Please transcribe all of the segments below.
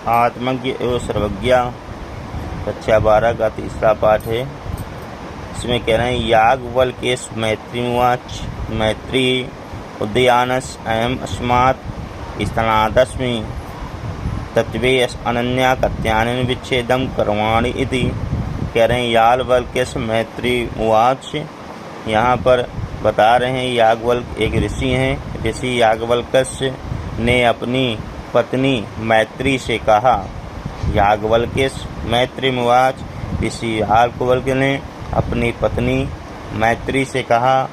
आत्मज्ञ एवं सर्वज्ञ कक्षा 12 का तीसरा पाठ है। इसमें कह रहे हैं याज्ञवल्क्येश मैत्रीमुवाच मैत्री उदयानस अयम अस्मात् स्तनादस्मि तत्वे अनन्या कत्यायन विच्छेदम कर्माणि इति। कह रहे हैं याज्ञवल्क्येश मैत्रीमुवाच। यहाँ पर बता रहे हैं याज्ञवल्क्य एक ऋषि हैं। ऋषि याज्ञवल्क्य ने अपनी पत्नी मैत्री से कहा। याज्ञवल्क्येश मैत्रीमुवाच। ऋषि याज्ञवल्क्य ने अपनी पत्नी मैत्री से कहा,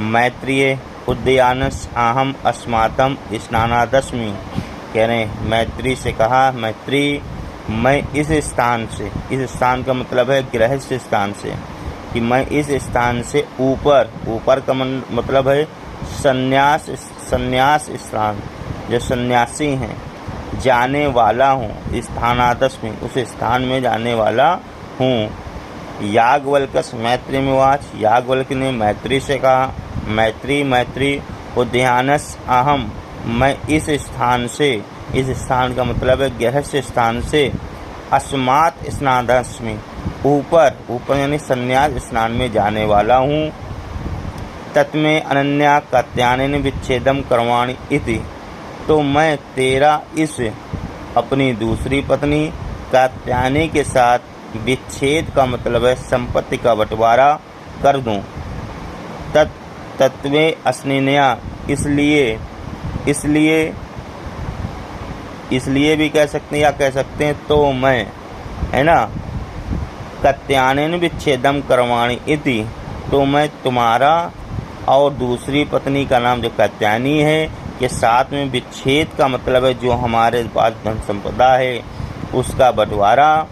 मैत्रिये उद्यानस अहम अस्मातम स्नानादस्मि। कह रहे हैं मैत्री से कहा, मैत्री मैं इस स्थान से, इस स्थान का मतलब है गृहस्थ स्थान से, कि मैं इस स्थान से ऊपर का मतलब है संन्यास स्थान, जो सन्यासी हैं, जाने वाला हूँ। स्थानादस्मि उस स्थान में जाने वाला हूँ। याज्ञवल्क्य मैत्रीमुवाच। याज्ञवल्क्य ने मैत्री से कहा, मैत्री उद्यानस अहम मैं इस स्थान से, इस स्थान का मतलब है गृहस्थ स्थान से, अस्मात् स्नानादस्मि ऊपर यानी संन्यास स्नान में जाने वाला हूँ। तत्मे अनन्या कात्यायन विच्छेदम कर्माणि इति। तो मैं तेरा इस अपनी दूसरी पत्नी कात्यायनी के साथ विच्छेद का मतलब है संपत्ति का बंटवारा कर दूं। तत्वे अस्निनया इसलिए भी कह सकते हैं, या कह सकते हैं तो मैं, है ना, कात्यायन विच्छेदम कर्माणि इति। तो मैं तुम्हारा और दूसरी पत्नी का नाम जो कात्यायनी है के साथ में विच्छेद का मतलब है जो हमारे पास धन संपदा है उसका बंटवारा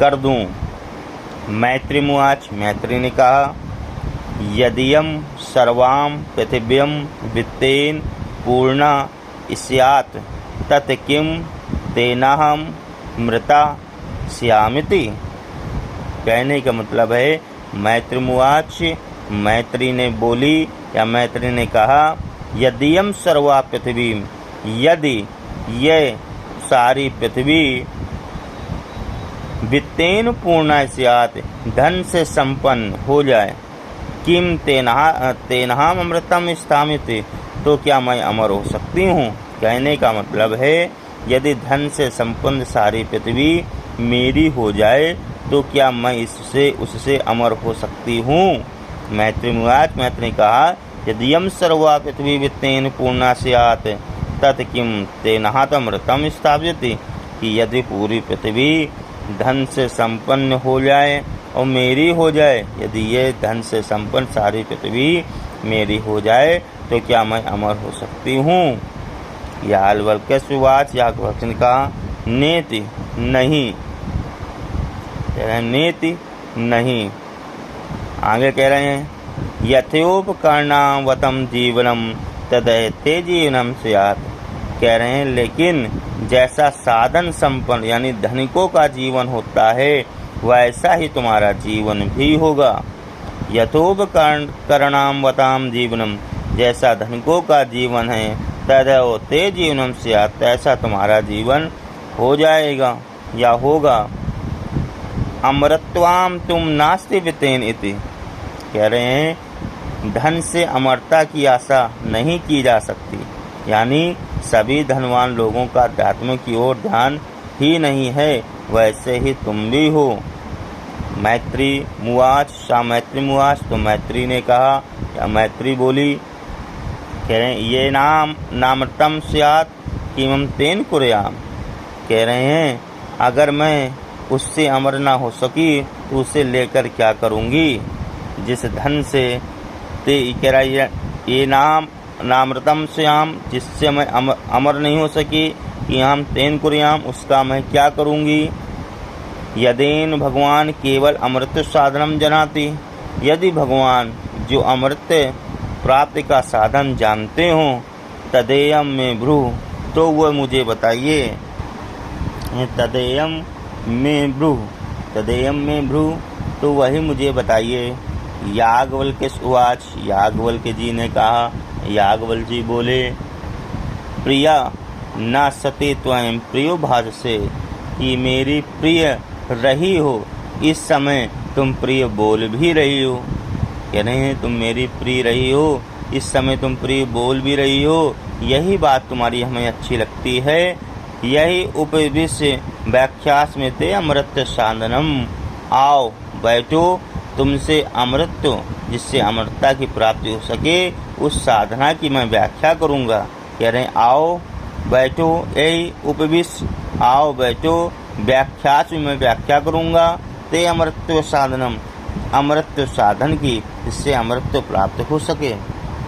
कर दूं। मैत्रीमुवाच। मैत्री ने कहा, यदियं सर्वां पृथिव्यं वित्तेन पूर्णा स्यात् तत् किं तेनाहं मृता स्यामिति। कहने का मतलब है मैत्रीमुवाच। मैत्री ने बोली या मैत्री ने कहा, यदियं सर्वा पृथ्वी, यदि ये सारी पृथ्वी वित्तेन पूर्णा स्यात् धन से संपन्न हो जाए, किम तेनाहम अमृतम स्थामिति, तो क्या मैं अमर हो सकती हूँ। कहने का मतलब है यदि धन से संपन्न सारी पृथ्वी मेरी हो जाए तो क्या मैं उससे अमर हो सकती हूँ। मैत्रीमुवाच। मैत्री ने कहा, यदियं सर्वा पृथ्वी वित्तेन पूर्णा स्यात् तत् किं तेनाहत अमृतम स्थाप्यति। कि यदि पूरी पृथ्वी धन से संपन्न हो जाए और मेरी हो जाए, यदि ये धन से संपन्न सारी पृथ्वी मेरी हो जाए तो क्या मैं अमर हो सकती हूँ। याज्ञवल्क्येशुवाच। याज्ञवल्क्य ने कहा, नेति नहीं। कह रहे हैं नेति नहीं। आगे कह रहे हैं, यथोपकरणावतम जीवनम तदैते जीवनम स्यात्। कह रहे हैं लेकिन जैसा साधन संपन्न यानी धनिकों का जीवन होता है वैसा ही तुम्हारा जीवन भी होगा। यथोपकरणावताम जीवनम, जैसा धनिकों का जीवन है, तदैते जीवनम स्यात्, ऐसा तुम्हारा जीवन हो जाएगा या होगा। अमरत्वाम तुम नास्ति वित्तेन इति। कह रहे हैं धन से अमरता की आशा नहीं की जा सकती, यानी सभी धनवान लोगों का अध्यात्म की ओर ध्यान ही नहीं है, वैसे ही तुम भी हो। मैत्रीमुवाच। मैत्रीमुवाच। तो मैत्री ने कहा या मैत्री बोली, कह रहे हैं ये नामृतम स्यात् किमं तेन कुर्याम। कह रहे हैं अगर मैं उससे अमर ना हो सकी तो उसे लेकर क्या करूँगी। जिस धन से कह रहा है ये नामृतम श्याम, जिससे मैं अमर नहीं हो सकी, कि हम तेन कुर्याम, उसका मैं क्या करूँगी। यदेन भगवान केवल अमृत साधनम जनाति। यदि भगवान जो अमृत प्राप्ति का साधन जानते हों, तदेयम में भ्रू, तो वह मुझे बताइए। तदेयम में भ्रू, तो वही मुझे बताइए। याज्ञवल्क्येशुवाच। याज्ञवल्क्य जी ने कहा, याज्ञवल्क्य जी बोले, प्रिया न सते त्वं प्रियो भाषसे, कि मेरी प्रिय रही हो, इस समय तुम प्रिय बोल भी रही हो। कह रहे हैं तुम मेरी प्रिय रही हो, इस समय तुम प्रिय बोल भी रही हो, यही बात तुम्हारी हमें अच्छी लगती है। यही उपविश्य व्याख्यास में ते अमृत साधनम, आओ बैठो, तुमसे अमृत, जिससे अमृतता की प्राप्ति हो सके, उस साधना की मैं व्याख्या करूँगा। कह रहे हैं आओ बैठो, यही उपविश्य, आओ बैठो, व्याख्यास में मैं व्याख्या करूँगा, ते अमृत साधनम, अमृत साधन की, जिससे अमृत प्राप्त हो सके।